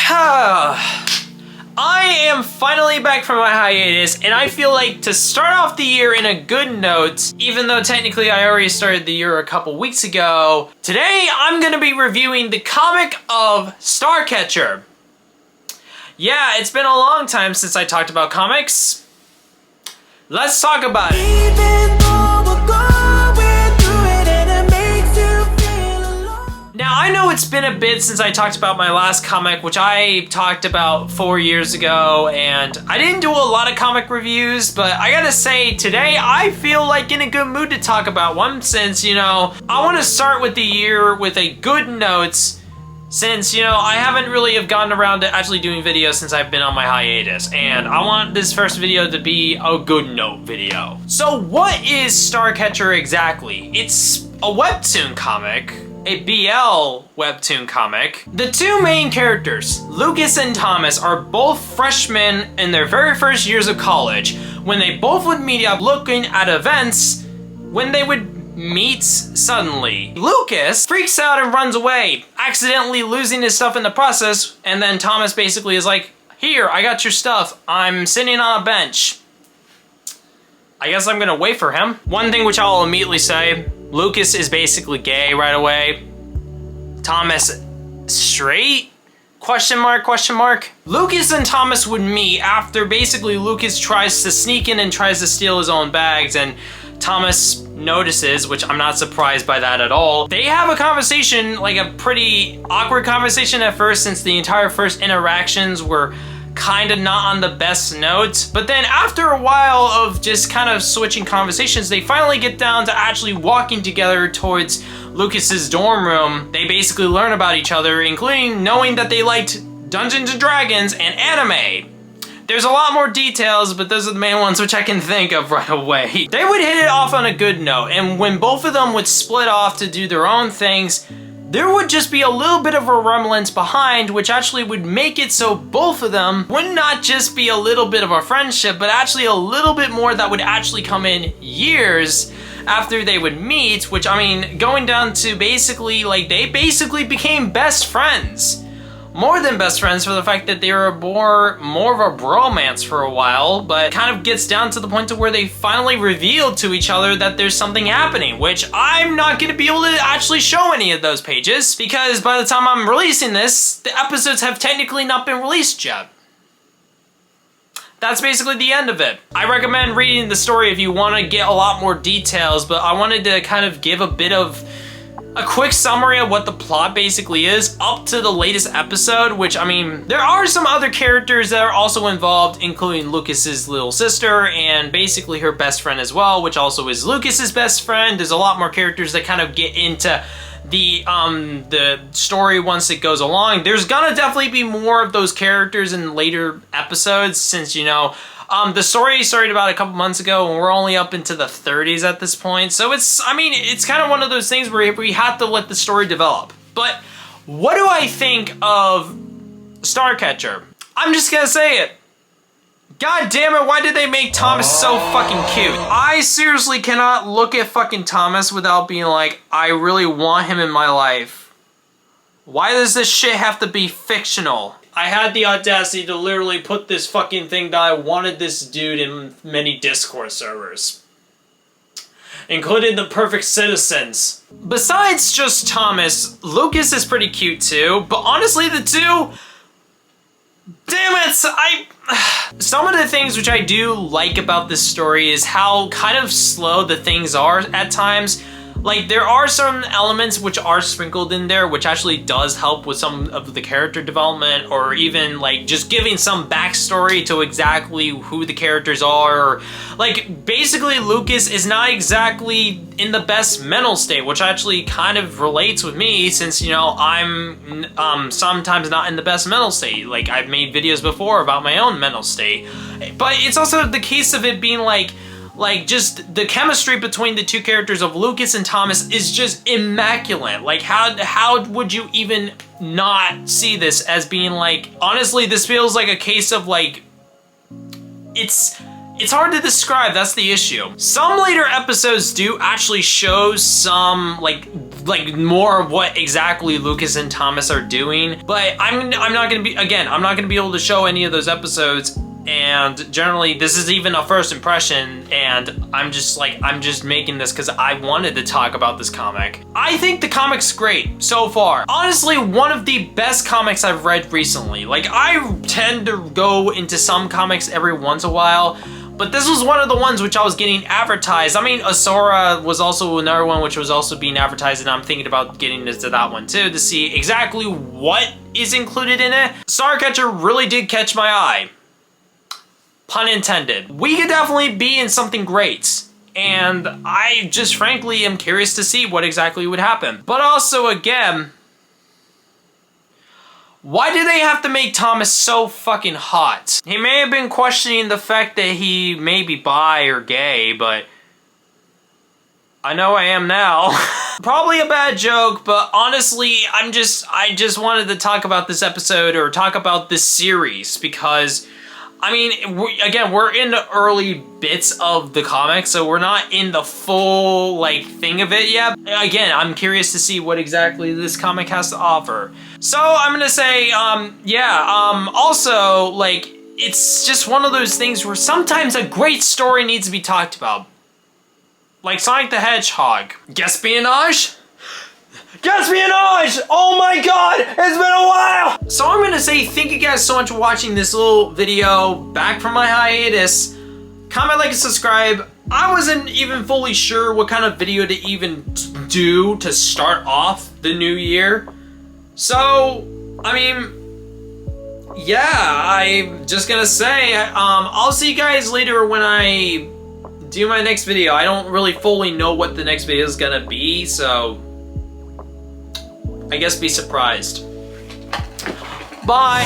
I am finally back from my hiatus, and I feel like to start off the year in a good note, even though technically I already started the year a couple weeks ago, today I'm gonna be reviewing the comic of Starcatcher. Yeah, it's been a long time since I talked about comics. Let's talk about it. Now, I know it's been a bit since I talked about my last comic, which I talked about 4 years ago, and I didn't do a lot of comic reviews, but I gotta say, today I feel like in a good mood to talk about one since, you know, I want to start with the year with a good note since, you know, I haven't really have gotten around to actually doing videos since I've been on my hiatus, and I want this first video to be a good note video. So what is Starcatcher exactly? It's a Webtoon comic. A BL Webtoon comic. The two main characters, Lucas and Thomas, are both freshmen in their very first years of college when they both would meet up looking at events when they would meet suddenly. Lucas freaks out and runs away, accidentally losing his stuff in the process, and then Thomas basically is like, "Here, I got your stuff. I'm sitting on a bench. I guess I'm gonna wait for him." One thing which I'll immediately say, Lucas is basically gay right away. Thomas, straight? Question mark, question mark. Lucas and Thomas would meet after basically Lucas tries to sneak in and tries to steal his own bags, and Thomas notices, which I'm not surprised by that at all. They have a conversation, like a pretty awkward conversation at first, since the entire first interactions were kind of not on the best note, but then after a while of just kind of switching conversations, they finally get down to actually walking together towards Lucas's dorm room. They basically learn about each other, including knowing that they liked Dungeons and Dragons and anime. There's a lot more details, but those are the main ones which I can think of right away. They would hit it off on a good note, and when both of them would split off to do their own things, there would just be a little bit of a remnants behind, which actually would make it so both of them would not just be a little bit of a friendship, but actually a little bit more that would actually come in years after they would meet, which, I mean, going down to basically, like, they basically became best friends. More than best friends, for the fact that they were more of a bromance for a while, but kind of gets down to the point to where they finally revealed to each other that there's something happening, which I'm not gonna be able to actually show any of those pages, because by the time I'm releasing this, the episodes have technically not been released yet. That's basically the end of it. I recommend reading the story if you want to get a lot more details, but I wanted to kind of give a bit of a quick summary of what the plot basically is up to the latest episode, which, I mean, there are some other characters that are also involved, including Lucas's little sister and basically her best friend as well, which also is Lucas's best friend. There's a lot more characters that kind of get into the story once it goes along. There's gonna definitely be more of those characters in later episodes, since, you know, the story started about a couple months ago, and we're only up into the 30s at this point. So it's, I mean, it's kind of one of those things where we have to let the story develop. But what do I think of Starcatcher? I'm just gonna say it. God damn it, why did they make Thomas so fucking cute? I seriously cannot look at fucking Thomas without being like, I really want him in my life. Why does this shit have to be fictional? I had the audacity to literally put this fucking thing that I wanted this dude in many Discord servers, including the Perfect Citizens. Besides just Thomas, Lucas is pretty cute too, but honestly the two, damn it, some of the things which I do like about this story is how kind of slow the things are at times. Like, there are some elements which are sprinkled in there, which actually does help with some of the character development, or even, like, just giving some backstory to exactly who the characters are. Like, basically, Lucas is not exactly in the best mental state, which actually kind of relates with me, since, you know, I'm sometimes not in the best mental state. Like, I've made videos before about my own mental state. But it's also the case of it being, like, just the chemistry between the two characters of Lucas and Thomas is just immaculate. Like, how would you even not see this as being like, honestly, this feels like a case of like, it's It's hard to describe, that's the issue. Some later episodes do actually show some, like more of what exactly Lucas and Thomas are doing, but I'm not gonna be, again, I'm not gonna be able to show any of those episodes, and generally this is even a first impression, and I'm just making this because I wanted to talk about this comic. I think the comic's great so far. Honestly, one of the best comics I've read recently. Like, I tend to go into some comics every once in a while, but this was one of the ones which I was getting advertised. I mean, Asura was also another one which was also being advertised, and I'm thinking about getting into that one too to see exactly what is included in it. Starcatcher really did catch my eye. Pun intended. We could definitely be in something great, and I just frankly am curious to see what exactly would happen. But also, again, why do they have to make Thomas so fucking hot? He may have been questioning the fact that he may be bi or gay, but I know I am now. Probably a bad joke, but honestly, I just wanted to talk about this episode, or talk about this series, because I mean, we're in the early bits of the comic, so we're not in the full, like, thing of it yet. Again, I'm curious to see what exactly this comic has to offer. So, I'm gonna say, also, like, it's just one of those things where sometimes a great story needs to be talked about. Like Sonic the Hedgehog. Espionage? Espionage! Oh my god, it's been a while! So I'm gonna say thank you guys so much for watching this little video back from my hiatus. Comment, like, and subscribe. I wasn't even fully sure what kind of video to even do to start off the new year. So, I mean, yeah, I'm just gonna say, I'll see you guys later when I do my next video. I don't really fully know what the next video is gonna be, so I guess be surprised. Bye!